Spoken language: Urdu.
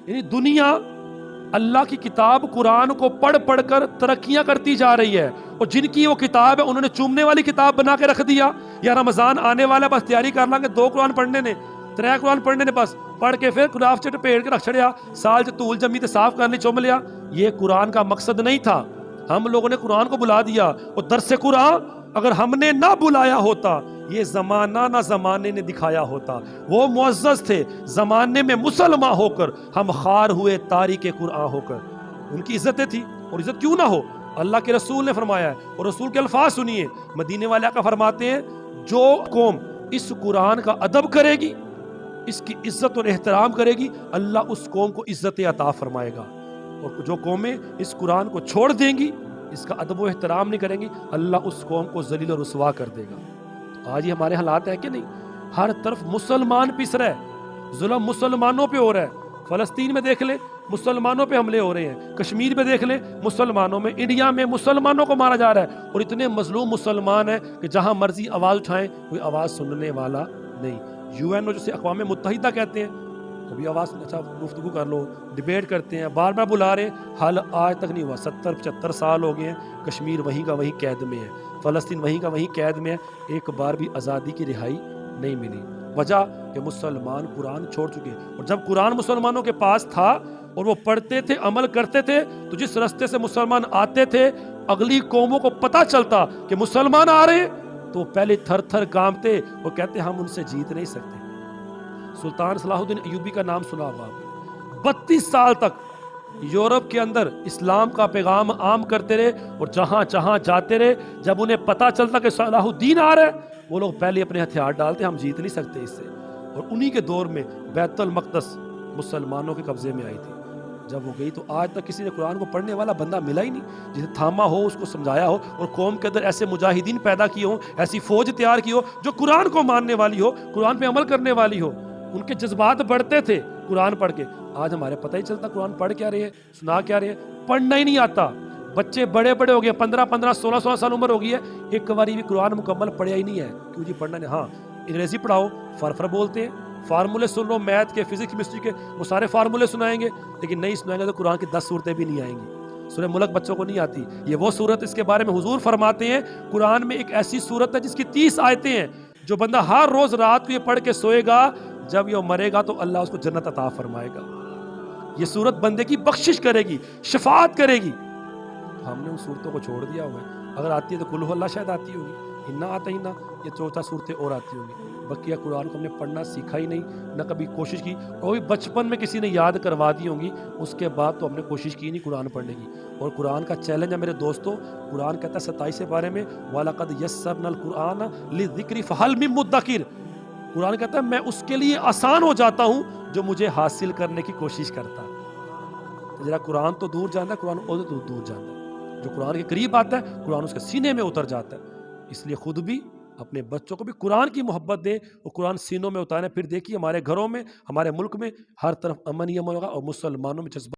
یعنی دنیا اللہ کی کتاب قرآن کو پڑھ پڑھ کر ترقیاں کرتی جا رہی ہے، اور جن کی وہ کتاب ہے انہوں نے چومنے والی کتاب بنا کے رکھ دیا، یا رمضان آنے والا بس تیاری کر لیں گے 2 قرآن پڑھنے نے 3 قرآن پڑھنے نے، بس پڑھ کے پھر گلاف چٹ پیڑ کے رکھ چھڑیا، سال چ طول جمی تے صاف کرنے چوم لیا۔ یہ قرآن کا مقصد نہیں تھا۔ ہم لوگوں نے قرآن کو بلا دیا، اور درس قرآن اگر ہم نے نہ بلایا ہوتا، یہ زمانہ نہ زمانے نے دکھایا ہوتا۔ وہ معزز تھے زمانے میں مسلمان ہو کر، ہم خار ہوئے تاریک قرآن ہو کر۔ ان کی عزتیں تھی، اور عزت کیوں نہ ہو، اللہ کے رسول نے فرمایا ہے، اور رسول کے الفاظ سنیے، مدینے والے آقا فرماتے ہیں جو قوم اس قرآن کا ادب کرے گی، اس کی عزت اور احترام کرے گی، اللہ اس قوم کو عزت عطا فرمائے گا، اور جو قومیں اس قرآن کو چھوڑ دیں گی، اس کا ادب و احترام نہیں کریں گی، اللہ اس قوم کو ذلیل و رسوا کر دے گا۔ آج یہ ہمارے حالات ہیں کہ نہیں؟ ہر طرف مسلمان پس رہے، ظلم مسلمانوں پہ ہو رہا ہے۔ فلسطین میں دیکھ لیں مسلمانوں پہ حملے ہو رہے ہیں، کشمیر میں دیکھ لیں مسلمانوں میں، انڈیا میں مسلمانوں کو مارا جا رہا ہے، اور اتنے مظلوم مسلمان ہیں کہ جہاں مرضی آواز اٹھائیں کوئی آواز سننے والا نہیں۔ یو این او جسے اقوام متحدہ کہتے ہیں، کبھی آواز اچھا گفتگو کر لو، ڈیبیٹ کرتے ہیں، بار بار بلا رہے ہیں، حل آج تک نہیں ہوا۔ 70-75 سال ہو گئے ہیں، کشمیر وہیں کا وہیں قید میں ہے، فلسطین وہیں کا وہیں قید میں ہے، ایک بار بھی آزادی کی رہائی نہیں ملی۔ وجہ کہ مسلمان قرآن چھوڑ چکے، اور جب قرآن مسلمانوں کے پاس تھا اور وہ پڑھتے تھے، عمل کرتے تھے، تو جس راستے سے مسلمان آتے تھے اگلی قوموں کو پتہ چلتا کہ مسلمان آ رہے ہیں، تو پہلے تھر تھر کانپتے اور کہتے ہم ان سے جیت نہیں سکتے۔ سلطان صلاح الدین ایوبی کا نام سنا ہوگا آپ، 32 سال تک یورپ کے اندر اسلام کا پیغام عام کرتے رہے، اور جہاں جہاں جاتے رہے، جب انہیں پتہ چلتا کہ صلاح الدین آ رہا ہے، وہ لوگ پہلے اپنے ہتھیار ڈالتے ہم جیت نہیں سکتے اس سے۔ اور انہی کے دور میں بیت المقدس مسلمانوں کے قبضے میں آئی تھی، جب وہ گئی تو آج تک کسی نے قرآن کو پڑھنے والا بندہ ملا ہی نہیں جسے تھاما ہو، اس کو سمجھایا ہو، اور قوم کے اندر ایسے مجاہدین پیدا کیے ہوں، ایسی فوج تیار کی ہو جو قرآن کو ماننے والی ہو، قرآن پہ عمل کرنے والی ہو۔ ان کے جذبات بڑھتے تھے قرآن پڑھ کے۔ آج ہمارے پتہ ہی چلتا قرآن پڑھ کیا رہے ہیں، سنا کیا رہے ہیں، پڑھنا ہی نہیں آتا۔ بچے بڑے بڑے ہو گئے، 15 16 سال عمر ہو گئی ہے، ایک باری بھی قرآن مکمل پڑھیا ہی نہیں ہے۔ کیوں جی پڑھنا نہیں؟ ہاں انگریزی پڑھاؤ، فر بولتے ہیں، فارمولے سن لو، میتھ کے، فزکس کیمسٹری کے، وہ سارے فارمولے سنائیں گے، لیکن نہیں سنائیں گے تو قرآن کی 10 صورتیں بھی نہیں آئیں گی۔ سورہ ملک بچوں کو نہیں آتی۔ یہ وہ صورت، اس کے بارے میں حضور فرماتے ہیں قرآن میں ایک ایسی صورت ہے جس کی 30 آیتیں ہیں، جو بندہ ہر روز رات کو یہ پڑھ کے سوئے گا، جب یہ مرے گا تو اللہ اس کو جنت عطا فرمائے گا۔ یہ صورت بندے کی بخشش کرے گی، شفاعت کرے گی۔ ہم نے ان صورتوں کو چھوڑ دیا ہوا ہے۔ اگر آتی ہے تو قل ہو اللہ شاید آتی ہوگی، انا آتا ہی نہ، یہ 14 صورتیں اور آتی ہوں گی۔ بقیہ قرآن کو ہم نے پڑھنا سیکھا ہی نہیں، نہ کبھی کوشش کی، اور بچپن میں کسی نے یاد کروا دی ہوں گی، اس کے بعد تو ہم نے کوشش کی نہیں قرآن پڑھنے کی۔ اور قرآن کا چیلنج ہے میرے دوستو، قرآن کہتا ہے 27 پارے میں وَلَقَدْ يَسَّرْنَا الْقُرْآنَ لِلذِّكْرِ فَهَلْ مِن مُدَّكِرٍ۔ قرآن کہتا ہے میں اس کے لیے آسان ہو جاتا ہوں جو مجھے حاصل کرنے کی کوشش کرتا ہے۔ ذرا قرآن تو دور جانا ہے، قرآن اور تو دور جانا ہے۔ جو قرآن کے قریب آتا ہے قرآن اس کے سینے میں اتر جاتا ہے۔ اس لیے خود بھی اپنے بچوں کو بھی قرآن کی محبت دیں اور قرآن سینوں میں اتاریں۔ پھر دیکھیے ہمارے گھروں میں، ہمارے ملک میں ہر طرف امن ہی امن ہوگا، اور مسلمانوں میں جذبہ